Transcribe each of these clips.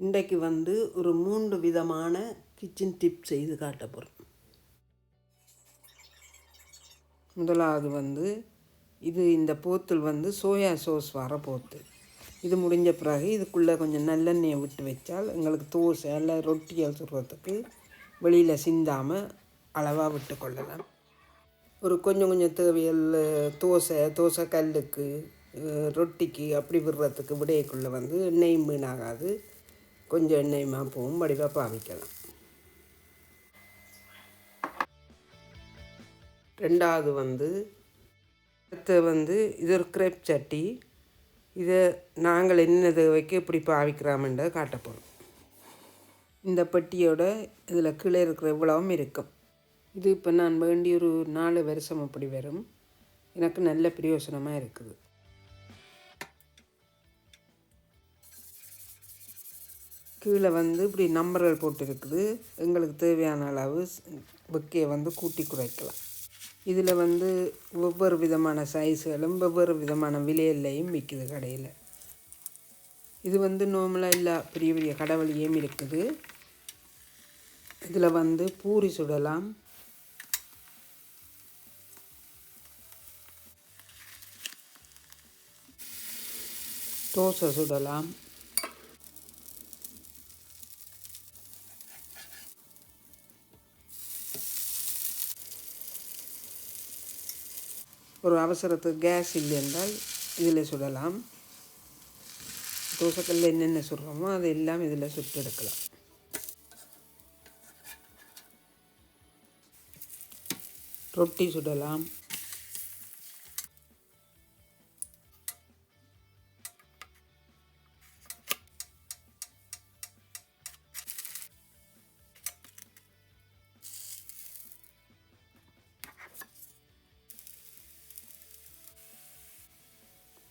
இன்றைக்கு ஒரு 3 விதமான கிச்சன் டிப் செய்து காட்ட போகிறோம். முதலாவது இது இந்த போத்தல் சோயா சாஸ் வர போத்தல். இது முடிஞ்ச பிறகு இதுக்குள்ளே கொஞ்சம் நல்லெண்ணெயை விட்டு வச்சால் எங்களுக்கு தோசை இல்லை ரொட்டியால் சுடுறதுக்கு வெளியில் சிந்தாமல் அளவாக விட்டு கொள்ளலாம். கொஞ்சம் கொஞ்சம் தேவையல் தோசை கல்லுக்கு ரொட்டிக்கு அப்படி விடுறதுக்கு விடையக்குள்ளே எண்ணெயும் வீணாகாது, கொஞ்சம் எண்ணெயுமா போகும், வடிவாக பாவிக்கலாம். ரெண்டாவது அடுத்து இது ஒரு கிரேப் சட்டி. இதை நாங்கள் என்ன தேவைக்கு இப்படி பாவிக்கிறோம்ன்றதை காட்ட போகிறோம். இந்த பெட்டியோட இதில் கீழே இருக்கிற இவ்வளவும் இருக்கும். இது இப்போ நான் வேண்டி ஒரு 4 வருஷம் அப்படி வரும். எனக்கு நல்ல பிரயோசனமாக இருக்குது. கீழே இப்படி நம்பர்கள் போட்டிருக்குது. எங்களுக்கு தேவையான அளவு வெக்கையை கூட்டி குறைக்கலாம். இதில் ஒவ்வொரு விதமான சைஸுகளும் ஒவ்வொரு விதமான விலையிலையும் விற்குது கடையில். இது நார்மலாக எல்லா பெரிய பெரிய கடவுளையும் இருக்குது. இதில் பூரி சுடலாம், தோசை சுடலாம், ஒரு அவசரத்துக்கு கேஸ் இல்லை என்றால் இதில் சுடலாம். தோசைக்கல்ல என்னென்ன சுடுறோமோ அது எல்லாம் இதில் சுட்டு எடுக்கலாம். ரொட்டி சுடலாம்,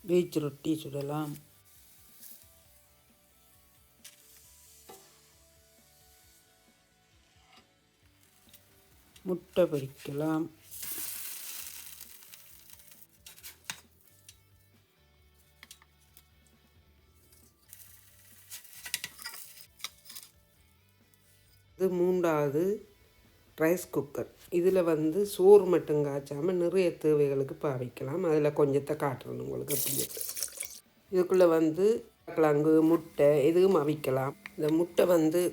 பீச் ரொட்டி சுடலாம், முட்டை பொரிக்கலாம், இது மூன்றாவது ரைஸ் குக்கர். இதில் சோறு மட்டும் காய்ச்சாமல் நிறைய தேவைகளுக்கு பாவிக்கலாம். அதில் கொஞ்சத்தை காட்டுறேன் உங்களுக்கு. அப்படி இதுக்குள்ளே கிழங்கு முட்டை எதுவும் அவிக்கலாம். இந்த முட்டை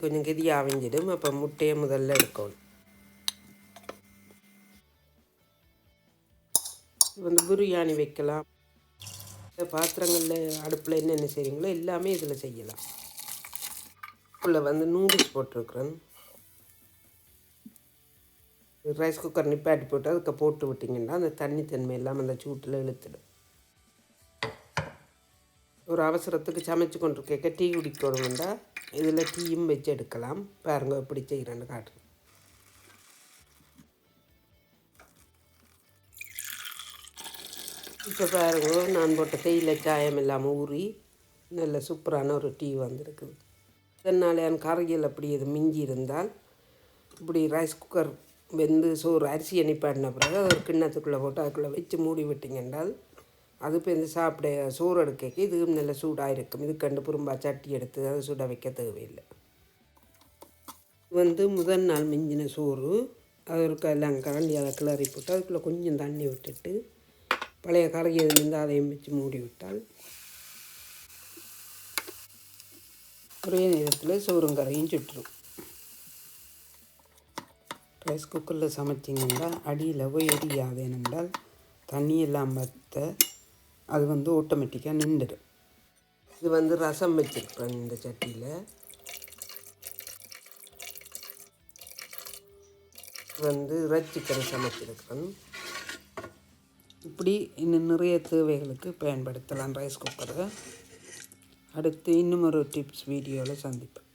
கொஞ்சம் கெதியாக அவிஞ்சிடும். அப்போ முட்டையை முதல்ல எடுக்கணும். பிரியாணி வைக்கலாம். பாத்திரங்களில் அடுப்பில் என்னென்ன செய்கிறீங்களோ எல்லாமே இதில் செய்யலாம். இதுக்குள்ளே நூடுல்ஸ் போட்டிருக்கிறேன். ரைஸ் குக்கர் நிப்பாட்டி போட்டு அதுக்கு போட்டு விட்டிங்கன்னா அந்த தண்ணி தன்மை இல்லாமல் அந்த சூட்டில் இழுத்துடும். ஒரு அவசரத்துக்கு சமைச்சு கொண்டிருக்க டீ குடிக்கணும்னா இதில் டீயும் வச்சு எடுக்கலாம். பாருங்க எப்படி செய்கிறேன்னு காட்டுறேன். இப்போ பாருங்க, நான் போட்ட தேயிலை சாயம் இல்லாமல் ஊறி நல்ல சூப்பரான ஒரு டீ வந்திருக்குது. இதனால் என் கரையில் அப்படி எது மிஞ்சி இருந்தால் இப்படி ரைஸ் குக்கர் சோறு அரிசி நிப்பாட்டின பிறகு ஒரு கிண்ணத்துக்குள்ளே போட்டு அதுக்குள்ளே வச்சு மூடி விட்டிங்கன்றால் அது இப்போ சாப்பிட சோறு எடுக்க இதுவும் நல்ல சூடாக இருக்கும். இதுக்கண்டு புறம்பா சட்டி எடுத்து அதை சுட வைக்க தேவையில்லை. முதல் நாள் மிஞ்சின சோறு அது ஒரு எல்லாம் கரண்டி அதை கிளறி போட்டு அதுக்குள்ளே கொஞ்சம் தண்ணி விட்டுட்டு பழைய கறி எதுலேருந்து அதையும் வச்சு மூடி விட்டால் ஒரே நேரத்தில் சோறும் கரையும் சுட்டுரும். ரைஸ் குக்கரில் சமைச்சிங்கன்னா அடியில் போய் எரியாது. ஏனென்றால் தண்ணியெல்லாம் வற்ற அது ஆட்டோமேட்டிக்காக நின்றுடும். இது ரசம் வச்சுருப்பேன் இந்த சட்டியில். இறைச்சிக்கறி சமைச்சிருக்கிறேன். இப்படி இன்னும் நிறைய தேவைகளுக்கு பயன்படுத்தலாம் ரைஸ் குக்கரை. அடுத்து இன்னும் ஒரு டிப்ஸ் வீடியோவில் சந்திப்பேன்.